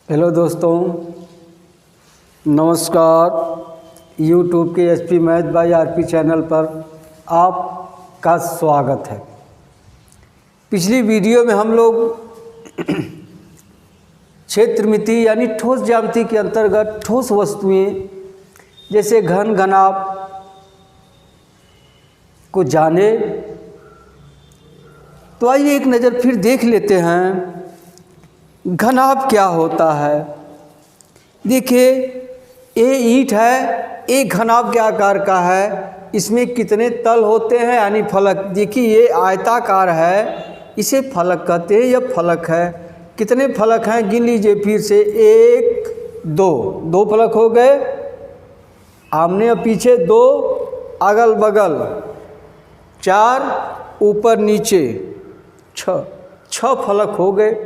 Hello दोस्तों, नमस्कार। YouTube के SP math by RP channel पर आपका स्वागत है। पिछली वीडियो में हम लोग क्षेत्रमिति यानी ठोस ज्यामिति के अंतर्गत ठोस वस्तुएं जैसे घन घनाभ को जाने। तो आइए एक नज़र फिर देख लेते हैं घनाभ क्या होता है। देखिए, ए ईंट है, ए घनाभ के आकार का है। इसमें कितने तल होते हैं यानी फलक। देखिए ये आयताकार है, इसे फलक कहते हैं, यह फलक है। कितने फलक हैं गिन लीजिए फिर से। एक दो फलक हो गए, आमने और पीछे दो, अगल बगल चार, ऊपर नीचे छह फलक हो गए।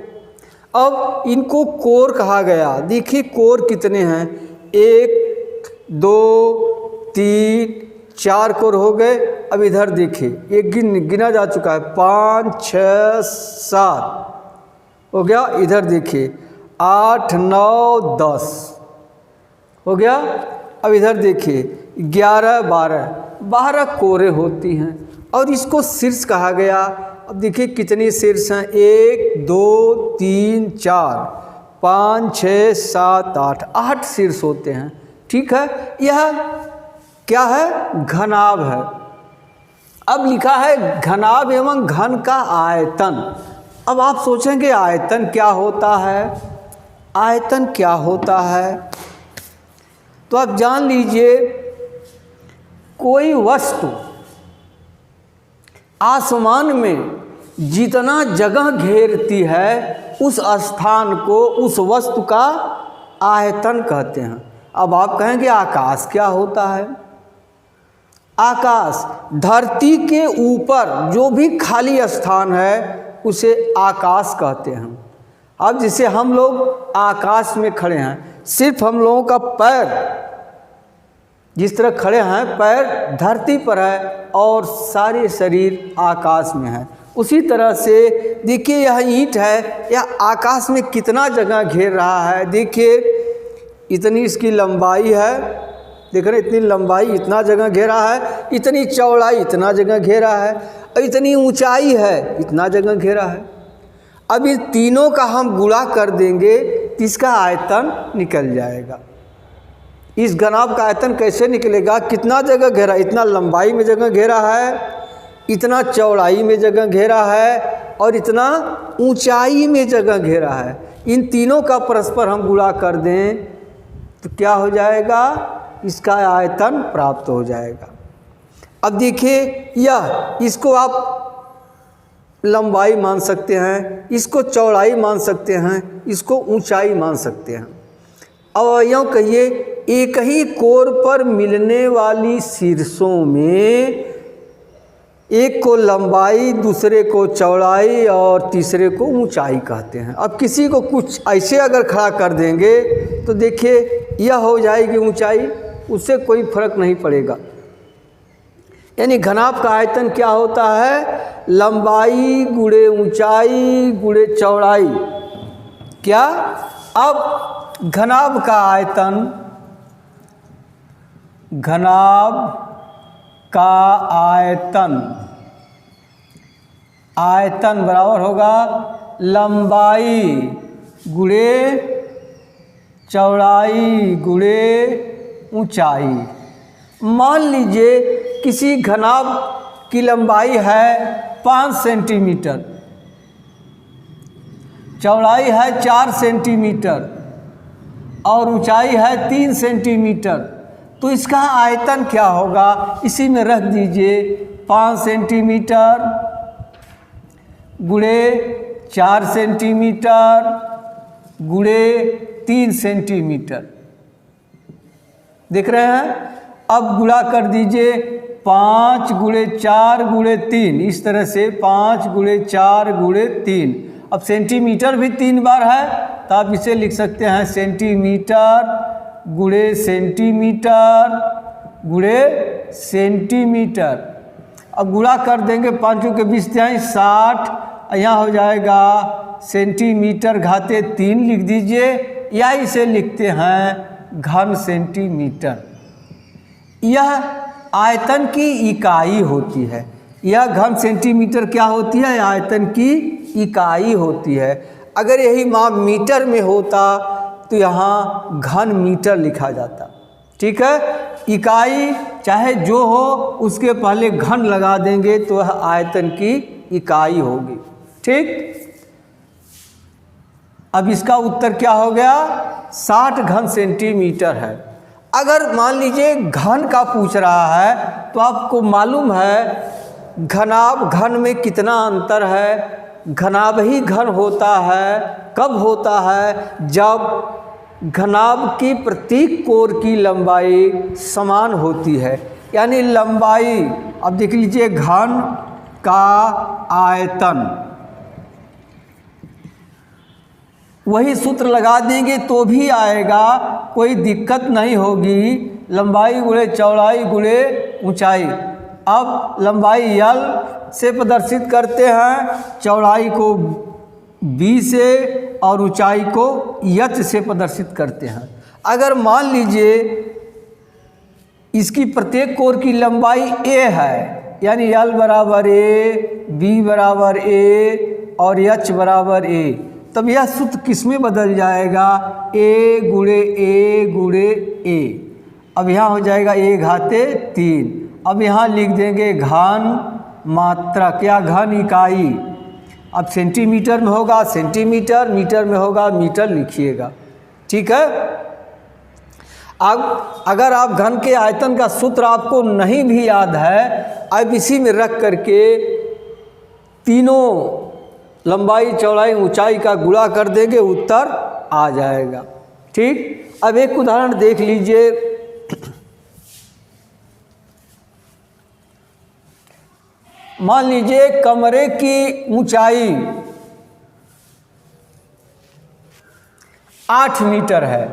अब इनको कोर कहा गया। देखिए कोर कितने हैं, 1 2 3 4 कोर हो गए। अब इधर देखिए, ये गिना जा चुका है, 5 6 7 हो गया। इधर देखिए 8 9 10 हो गया। अब इधर देखिए 11 12 कोरें होती हैं और इसको शीर्ष कहा गया। अब देखिए कितने शीर्ष हैं, 1 2 3 4 5 6 7 8 शीर्ष होते हैं। ठीक है, यह क्या है, घनाभ है। अब लिखा है घनाभ एवं घन का आयतन। अब आप सोचेंगे आयतन क्या होता है, आयतन क्या होता है। तो आप जान लीजिए, कोई वस्तु आसमान में जितना जगह घेरती है उस स्थान को, उस वस्तु का आयतन कहते हैं। अब आप कहेंगे आकाश क्या होता है। आकाश धरती के ऊपर जो भी खाली स्थान है उसे आकाश कहते हैं। अब जैसे हम लोग आकाश में खड़े हैं, सिर्फ हम लोगों का पैर जिस तरह खड़े हैं, पैर धरती पर है और सारे शरीर आकाश में है। उसी तरह से देखिए यह ईंट है, यह आकाश में कितना जगह घेर रहा है। देखिए इतनी इसकी लंबाई है, देख रहे इतनी लंबाई, इतना जगह घेरा है। इतनी चौड़ाई, इतना जगह घेरा है। और इतनी ऊंचाई है, इतना जगह घेरा है। अब इन तीनों का हम गुणा कर देंगे तो इसका आयतन निकल जाएगा। इस घनाभ का आयतन कैसे निकलेगा, कितना जगह घेरा, इतना लंबाई में जगह घेरा है, इतना चौड़ाई में जगह घेरा है और इतना ऊंचाई में जगह घेरा है। इन तीनों का परस्पर हम गुणा कर दें तो क्या हो जाएगा, इसका आयतन प्राप्त हो जाएगा। अब देखिए यह, इसको आप लंबाई मान सकते हैं, इसको चौड़ाई मान सकते हैं, इसको ऊंचाई मान सकते हैं। अब यूँ कहिए, एक ही कोर पर मिलने वाली शीर्षों में एक को लंबाई, दूसरे को चौड़ाई और तीसरे को ऊंचाई कहते हैं। अब किसी को कुछ ऐसे अगर खड़ा कर देंगे तो देखिए यह हो जाएगी ऊंचाई, उससे कोई फर्क नहीं पड़ेगा। यानी घनाभ का आयतन क्या होता है, लंबाई गुणे ऊंचाई गुणे चौड़ाई। क्या, अब घनाभ का आयतन, घनाभ का आयतन बराबर होगा लंबाई गुणे चौड़ाई गुणे ऊंचाई। मान लीजिए किसी घनाभ की लंबाई है 5 सेंटीमीटर, चौड़ाई है 4 सेंटीमीटर और ऊंचाई है 3 सेंटीमीटर। तो इसका आयतन क्या होगा, इसी में रख दीजिए 5 सेंटीमीटर गुणे 4 सेंटीमीटर गुणे 3 सेंटीमीटर। देख रहे हैं। अब गुणा कर दीजिए 5 गुणे 4 गुणे 3, इस तरह से 5 गुणे 4 गुणे 3। अब सेंटीमीटर भी 3 बार है तो आप इसे लिख सकते हैं सेंटीमीटर गुणे सेंटीमीटर गुणे सेंटीमीटर। अब गुणा कर देंगे, 5 के 20 60, यहाँ हो जाएगा सेंटीमीटर घाते 3 लिख दीजिए, या इसे लिखते हैं घन सेंटीमीटर। यह आयतन की इकाई होती है। यह घन सेंटीमीटर क्या होती है? आयतन की इकाई होती है। अगर यही माप मीटर में होता तो यहाँ घन मीटर लिखा जाता। ठीक है, इकाई चाहे जो हो उसके पहले घन लगा देंगे तो वह आयतन की इकाई होगी। ठीक, अब इसका उत्तर क्या हो गया? 60 घन सेंटीमीटर है। अगर मान लीजिए घन का पूछ रहा है तो आपको मालूम है घनाभ घन में कितना अंतर है। घनाभ ही घन होता है कब होता है? जब घनाभ की प्रत्येक कोर की लंबाई समान होती है। यानी लंबाई, अब देख लीजिए घन का आयतन, वही सूत्र लगा देंगे तो भी आएगा, कोई दिक्कत नहीं होगी। लंबाई गुणे चौड़ाई गुणे ऊंचाई। अब लंबाई L से प्रदर्शित करते हैं, चौड़ाई को B से और ऊंचाई को H से प्रदर्शित करते हैं। अगर मान लीजिए इसकी प्रत्येक कोर की लंबाई A है, यानी L बराबर A, B बराबर A और H बराबर A, तब यह सूत्र किस में बदल जाएगा? A गुणे A गुणे A। अब यहाँ हो जाएगा A घाते 3। अब यहाँ लिख देंगे घन मात्रक या घन इकाई। अब सेंटीमीटर में होगा सेंटीमीटर, मीटर में होगा मीटर लिखिएगा। ठीक है, अब अगर आप घन के आयतन का सूत्र आपको नहीं भी याद है, अब इसी में रख करके तीनों लंबाई चौड़ाई ऊंचाई का गुणा कर देंगे, उत्तर आ जाएगा। ठीक, अब एक उदाहरण देख लीजिए। मान लीजिए कमरे की ऊंचाई 8 मीटर है।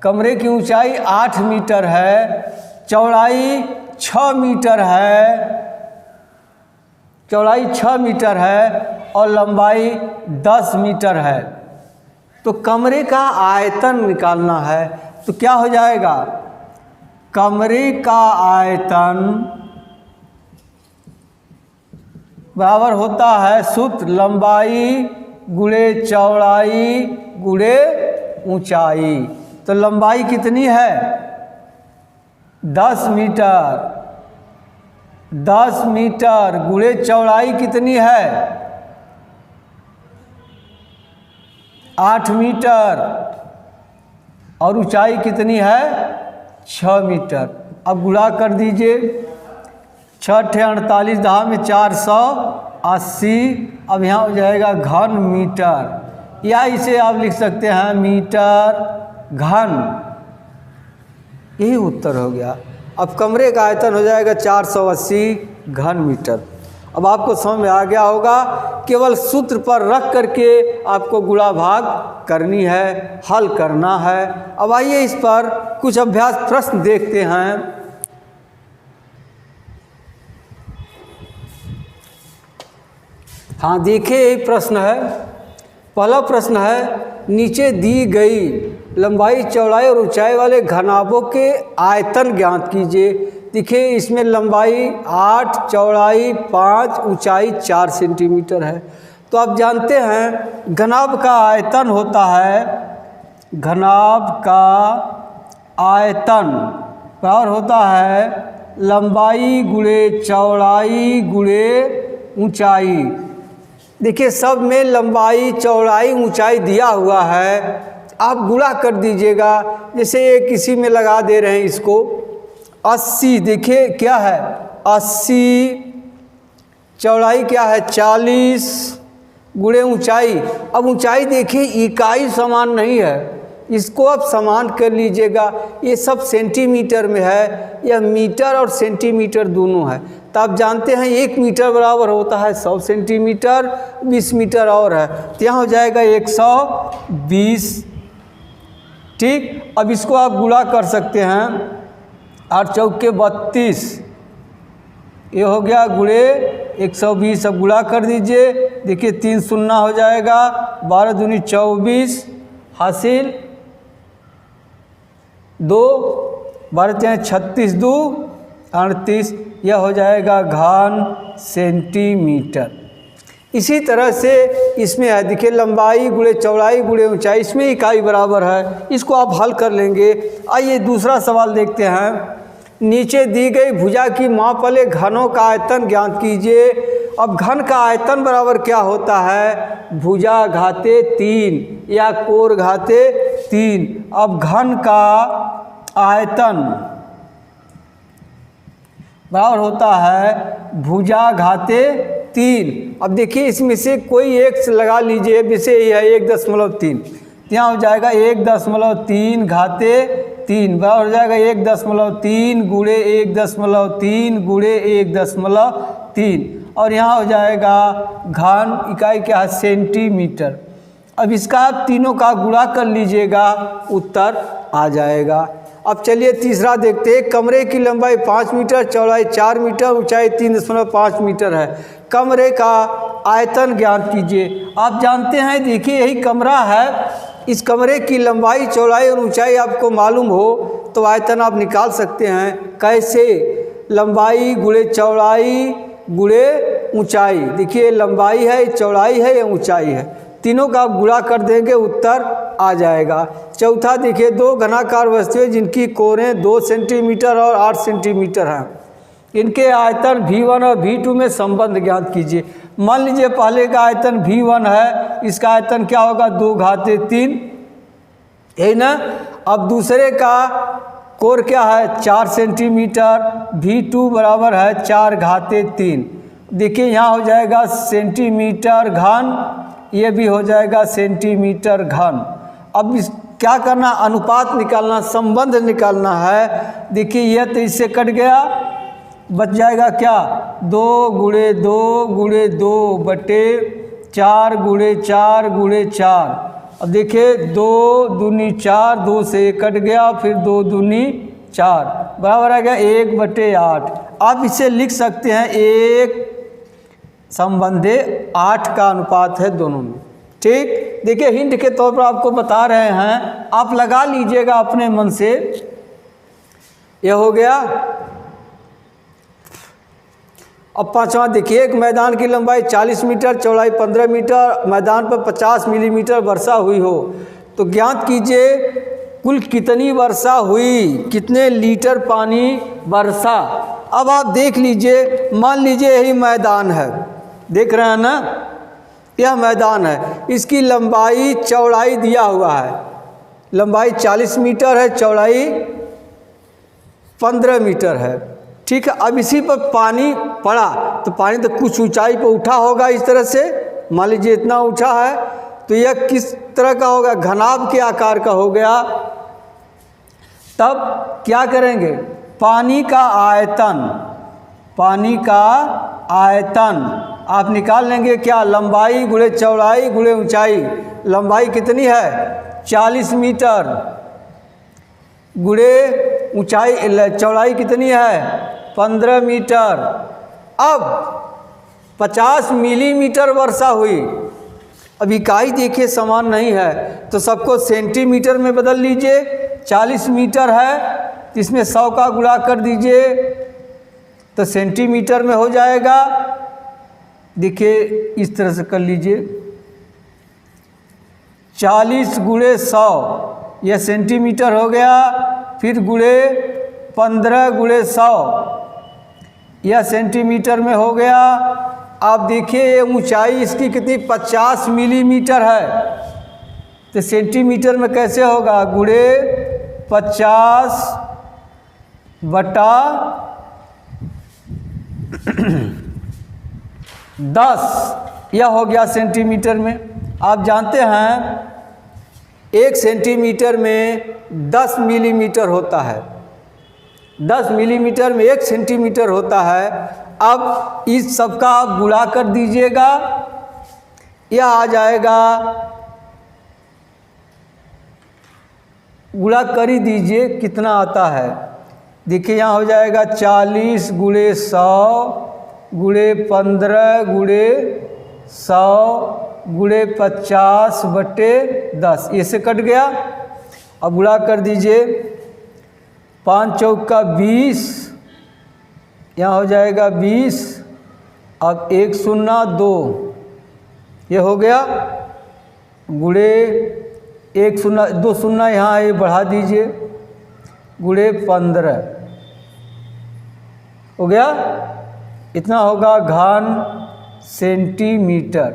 कमरे की ऊंचाई 8 मीटर है, चौड़ाई 6 मीटर है, चौड़ाई 6 मीटर है और लंबाई 10 मीटर है। तो कमरे का आयतन निकालना है तो क्या हो जाएगा? कमरे का आयतन बराबर होता है सूत्र लंबाई गुणे चौड़ाई गुणे ऊंचाई। तो लंबाई कितनी है? 10 मीटर। 10 मीटर गुणे चौड़ाई कितनी है? 8 मीटर और ऊंचाई कितनी है? 6 मीटर। अब गुणा कर दीजिए, 6 × 48 दहा में 480। अब यहाँ हो जाएगा घन मीटर, या इसे आप लिख सकते हैं मीटर घन। यही उत्तर हो गया। अब कमरे का आयतन हो जाएगा 480 घन मीटर। अब आपको समझ में आ गया होगा, केवल सूत्र पर रख करके आपको गुणा भाग करनी है, हल करना है। अब आइए इस पर कुछ अभ्यास प्रश्न देखते हैं। हाँ देखिए, एक प्रश्न है। पहला प्रश्न है, नीचे दी गई लंबाई चौड़ाई और ऊंचाई वाले घनाभों के आयतन ज्ञात कीजिए। देखिए इसमें लंबाई 8, चौड़ाई 5, ऊंचाई 4 सेंटीमीटर है। तो आप जानते हैं घनाभ का आयतन होता है, घनाभ का आयतन बराबर होता है लंबाई गुणे चौड़ाई गुणे ऊंचाई। देखिए सब में लंबाई चौड़ाई ऊंचाई दिया हुआ है, आप गुणा कर दीजिएगा। जैसे ये किसी में लगा दे रहे हैं इसको 80, देखिए क्या है 80, चौड़ाई क्या है 40 गुणे ऊंचाई। अब ऊंचाई देखिए इकाई समान नहीं है, इसको आप समान कर लीजिएगा। ये सब सेंटीमीटर में है, यह मीटर और सेंटीमीटर दोनों है। तो आप जानते हैं 1 मीटर बराबर होता है 100 सेंटीमीटर, 20 मीटर और है तो यहाँ हो जाएगा 120। ठीक, अब इसको आप गुणा कर सकते हैं, 8 चौके 32, ये हो गया गुणे 120। अब गुणा कर दीजिए, देखिए 3 शून्य हो जाएगा, 12 दूनी 24 हासिल 2 बढ़ते हैं 36 2 38, यह हो जाएगा घन सेंटीमीटर। इसी तरह से इसमें है, देखिए लंबाई गुणे चौड़ाई गुणे ऊंचाई, इसमें इकाई बराबर है, इसको आप हल कर लेंगे। आइए दूसरा सवाल देखते हैं। नीचे दी गई भुजा की माप वाले घनों का आयतन ज्ञात कीजिए। अब घन का आयतन बराबर क्या होता है? भुजा घाते 3 या कोर घाते 3। अब घन का आयतन बराबर होता है भुजा घाते 3। अब देखिए इसमें से कोई एक लगा लीजिए, जैसे ये है 1.3, यहाँ हो जाएगा 1.3 घाते 3 बराबर हो जाएगा 1.3 गुणे 1.3 गुणे 1.3, और यहाँ हो जाएगा घन इकाई क्या है? सेंटीमीटर। अब इसका आप तीनों का गुणा कर लीजिएगा, उत्तर आ जाएगा। अब चलिए तीसरा देखते हैं। कमरे की लंबाई 5 मीटर, चौड़ाई 4 मीटर, ऊंचाई 3.5 मीटर है। कमरे का आयतन ज्ञात कीजिए। आप जानते हैं, देखिए यही कमरा है, इस कमरे की लंबाई चौड़ाई और ऊंचाई आपको मालूम हो तो आयतन आप निकाल सकते हैं। कैसे? लंबाई गुणे चौड़ाई गुणे ऊंचाई। देखिए लंबाई है, चौड़ाई है या ऊंचाई है, तीनों का गुणा कर देंगे, उत्तर आ जाएगा। चौथा देखिए, 2 घनाकार वस्तुएं जिनकी कोरें 2 सेंटीमीटर और 8 सेंटीमीटर हैं, इनके आयतन V1 और V2 में संबंध ज्ञात कीजिए। मान लीजिए पहले का आयतन V1 है, इसका आयतन क्या होगा? 2 घाते 3, है ना। अब दूसरे का कोर क्या है? 4 सेंटीमीटर, V2 बराबर है 4 घाते 3। देखिए यहाँ हो जाएगा सेंटीमीटर घन, ये भी हो जाएगा सेंटीमीटर घन। अब इस क्या करना? अनुपात निकालना, संबंध निकालना है। देखिए यह तो इससे कट गया, बच जाएगा क्या? 2 गुणे 2 गुणे 2 बटे 4 गुणे 4 गुणे 4। अब देखिए 2 दूनी 4, 2 से 1 कट गया, फिर 2 दूनी 4 बराबर आ गया 1/8। आप इसे लिख सकते हैं 1 संबंधे 8 का अनुपात है दोनों में। ठीक, देखिए हिंट के तौर पर आपको बता रहे हैं, आप लगा लीजिएगा अपने मन से। यह हो गया। अब पांचवा देखिए, एक मैदान की लंबाई 40 मीटर, चौड़ाई 15 मीटर, मैदान पर 50 मिलीमीटर वर्षा हुई हो तो ज्ञात कीजिए कुल कितनी वर्षा हुई, कितने लीटर पानी वर्षा। अब आप देख लीजिए, मान लीजिए यही मैदान है, देख रहे हैं ना, यह मैदान है, इसकी लंबाई चौड़ाई दिया हुआ है, लंबाई 40 मीटर है, चौड़ाई 15 मीटर है। ठीक है, अब इसी पर पानी पड़ा तो पानी तो कुछ ऊंचाई पर उठा होगा, इस तरह से मान लीजिए इतना उठा है, तो यह किस तरह का होगा? घनाभ के आकार का हो गया। तब क्या करेंगे? पानी का आयतन, पानी का आयतन आप निकाल लेंगे क्या? लंबाई गुणे चौड़ाई गुणे ऊंचाई। लंबाई कितनी है? 40 मीटर गुणे ऊंचाई, चौड़ाई कितनी है? 15 मीटर। अब 50 मिलीमीटर वर्षा हुई। अब इकाई देखिए समान नहीं है तो सबको सेंटीमीटर में बदल लीजिए। 40 मीटर है तो इसमें 100 का गुणा कर दीजिए तो सेंटीमीटर में हो जाएगा। देखिए इस तरह से कर लीजिए, 40 गुणे 100 यह सेंटीमीटर हो गया, फिर गुणे 15 गुणे 100 यह सेंटीमीटर में हो गया। आप देखिए ऊंचाई इसकी कितनी? 50 मिलीमीटर है, तो सेंटीमीटर में कैसे होगा? गुणे 50 बटा 10 यह हो गया सेंटीमीटर में। आप जानते हैं 1 सेंटीमीटर में 10 मिलीमीटर होता है, 10 मिलीमीटर में 1 सेंटीमीटर होता है। अब इस सब का आप गुणा कर दीजिएगा, यह आ जाएगा, गुणा कर ही दीजिए कितना आता है। देखिए यहाँ हो जाएगा 40 गुणे 100 गुणे 15 गुणे 100 गुणे 50 बटे 10, ये से कट गया। अब गुणा कर दीजिए, 5 चौका 20, यहाँ हो जाएगा 20। अब 1 शून्य 2, ये हो गया, गुणे 1 शून्य 2 शून्य यहाँ ये बढ़ा दीजिए, गुणे 15 हो गया। इतना होगा घन सेंटीमीटर।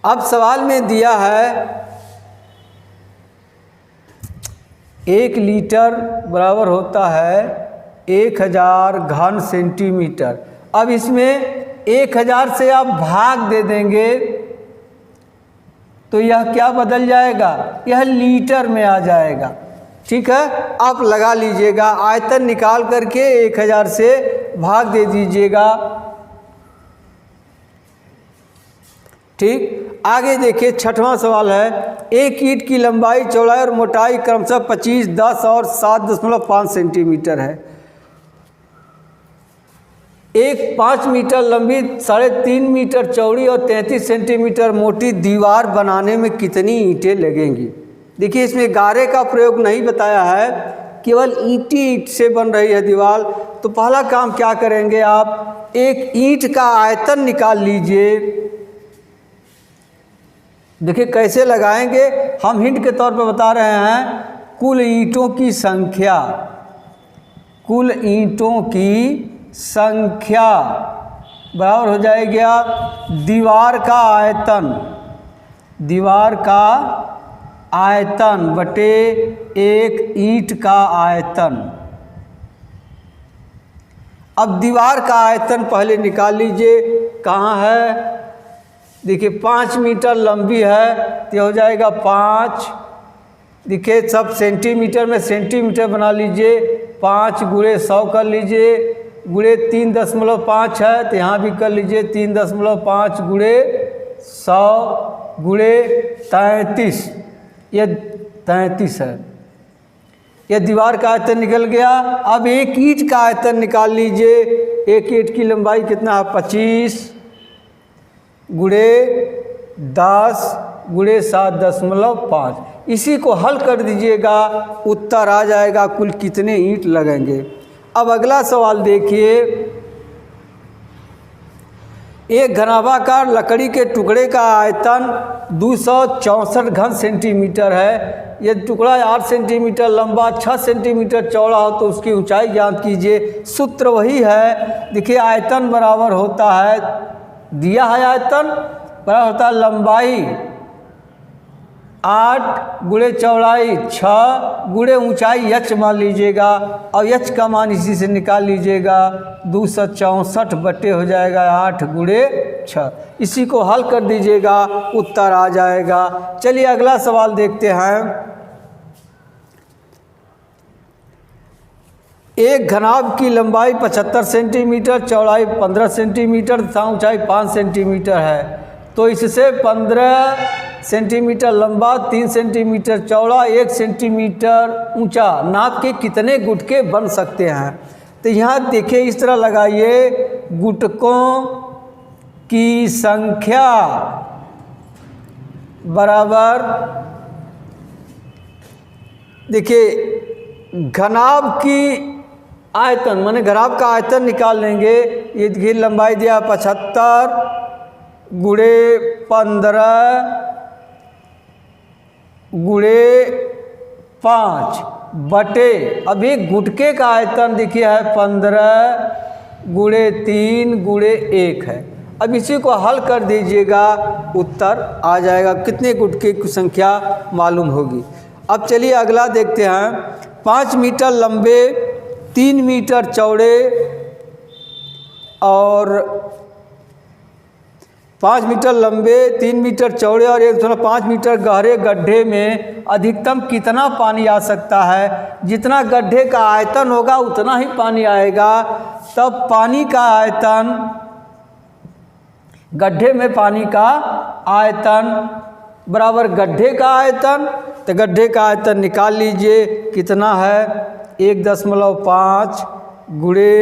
अब सवाल में दिया है 1 लीटर बराबर होता है 1000 घन सेंटीमीटर। अब इसमें 1000 से आप भाग दे देंगे तो यह क्या बदल जाएगा, यह लीटर में आ जाएगा। ठीक है, आप लगा लीजिएगा, आयतन निकाल करके 1000 से भाग दे दीजिएगा। ठीक, आगे देखिए 6वां सवाल है, एक ईंट की लंबाई, चौड़ाई और मोटाई क्रमशः 25, 10 और 7.5 सेंटीमीटर है। एक 5 मीटर लंबी, 3.5 मीटर चौड़ी और 33 सेंटीमीटर मोटी दीवार बनाने में कितनी ईंटें लगेंगी। देखिए इसमें गारे का प्रयोग नहीं बताया है, केवल ईंट से बन रही है दीवार। तो पहला काम क्या करेंगे, आप एक ईंट का आयतन निकाल लीजिए। देखिए कैसे लगाएंगे, हम हिंट के तौर पर बता रहे हैं, कुल ईंटों की संख्या, कुल ईंटों की संख्या बराबर हो जाएगा दीवार का आयतन, दीवार का आयतन बटे एक ईंट का आयतन। अब दीवार का आयतन पहले निकाल लीजिए, कहाँ है, देखिए 5 मीटर लंबी है तो हो जाएगा 5, देखिए सब सेंटीमीटर में सेंटीमीटर बना लीजिए, 5 गुणे 100 कर लीजिए, गुणे 3.5 है तो यहाँ भी कर लीजिए 3.5 गुणे 100 गुणे 33, ये 33 है। यह दीवार का आयतन निकल गया। अब एक ईंट का आयतन निकाल लीजिए, एक ईंट की लंबाई कितना है, 25 गुणे 10 गुणे 7.5। इसी को हल कर दीजिएगा, उत्तर आ जाएगा कुल कितने ईंट लगेंगे। अब अगला सवाल देखिए, एक घनाभाकार लकड़ी के टुकड़े का आयतन 264 घन सेंटीमीटर है। यदि टुकड़ा 8 सेंटीमीटर लंबा, 6 सेंटीमीटर चौड़ा हो तो उसकी ऊंचाई ज्ञात कीजिए। सूत्र वही है, देखिए आयतन बराबर होता है, दिया है आयतन बराबर होता है लंबाई 8 गुणे चौड़ाई 6 गुणे ऊंचाई h मान लीजिएगा, और h का मान इसी से निकाल लीजिएगा, 264 बटे हो जाएगा 8 गुणे 6। इसी को हल कर दीजिएगा, उत्तर आ जाएगा। चलिए अगला सवाल देखते हैं। एक घनाभ की लंबाई 75 सेंटीमीटर, चौड़ाई 15 सेंटीमीटर तथा ऊंचाई 5 सेंटीमीटर है। तो इससे 15 सेंटीमीटर लंबा, 3 सेंटीमीटर चौड़ा, 1 सेंटीमीटर ऊंचा नाप के कितने गुटके बन सकते हैं। तो यहाँ देखिए इस तरह लगाइए, गुटकों की संख्या बराबर, देखिए घनाभ की आयतन माने घनाभ का आयतन निकाल लेंगे। ये देखिए लंबाई दिया 75 गुणे 15 गुणे 5 बटे, अब एक गुटके का आयतन देखिए है 15 गुणे 3 गुणे 1 है। अब इसी को हल कर दीजिएगा, उत्तर आ जाएगा, कितने गुटके की संख्या मालूम होगी। अब चलिए अगला देखते हैं। 5 मीटर लंबे, 3 मीटर चौड़े और 5 मीटर लंबे, 3 मीटर चौड़े और 1.5 मीटर गहरे गड्ढे में अधिकतम कितना पानी आ सकता है। जितना गड्ढे का आयतन होगा उतना ही पानी आएगा। तब पानी का आयतन, गड्ढे में पानी का आयतन बराबर गड्ढे का आयतन, तो गड्ढे का आयतन निकाल लीजिए, कितना है 1.5 गुणे,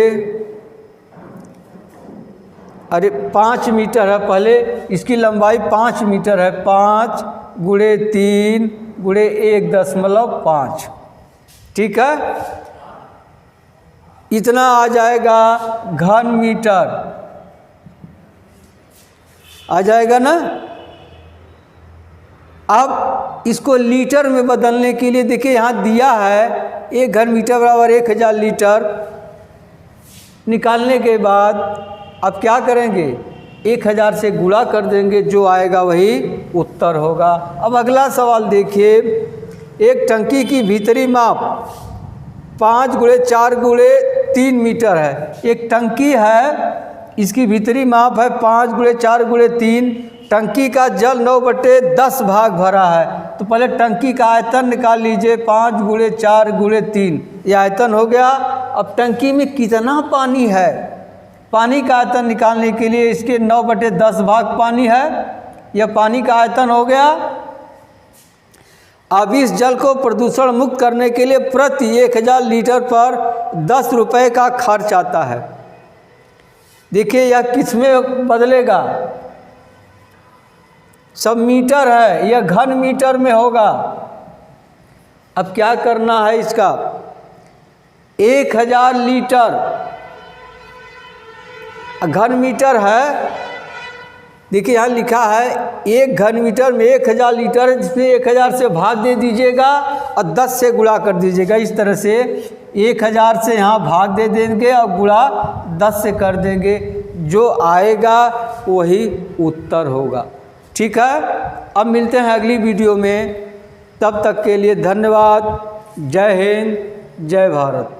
अरे 5 मीटर है, पहले इसकी लंबाई 5 मीटर है, 5 गुणे 3 गुणे 1.5। ठीक है, इतना आ जाएगा घन मीटर, आ जाएगा ना। अब इसको लीटर में बदलने के लिए देखिए यहाँ दिया है 1 घन मीटर बराबर 1000 लीटर। निकालने के बाद अब क्या करेंगे, 1000 से गुणा कर देंगे, जो आएगा वही उत्तर होगा। अब अगला सवाल देखिए, एक टंकी की भीतरी माप 5 × 4 × 3 मीटर है। एक टंकी है, इसकी भीतरी माप है 5 × 4 × 3। टंकी का जल 9/10 भाग भरा है। तो पहले टंकी का आयतन निकाल लीजिए, 5 × 4 × 3, ये आयतन हो गया। अब टंकी में कितना पानी है, पानी का आयतन निकालने के लिए इसके 9/10 भाग पानी है, यह पानी का आयतन हो गया। अब इस जल को प्रदूषण मुक्त करने के लिए प्रति 1000 लीटर पर 10 रुपये का खर्च आता है। देखिए यह किस में बदलेगा, सब मीटर है, यह घन मीटर में होगा। अब क्या करना है, इसका 1000 लीटर घन मीटर है। देखिए यहाँ लिखा है 1 घन मीटर में 1000 लीटर है, जिसमें 1000 से भाग दे दीजिएगा और 10 से गुणा कर दीजिएगा। इस तरह से 1000 से यहाँ भाग दे देंगे और गुणा 10 से कर देंगे, जो आएगा वही उत्तर होगा। ठीक है, अब मिलते हैं अगली वीडियो में, तब तक के लिए धन्यवाद। जय हिंद, जय भारत।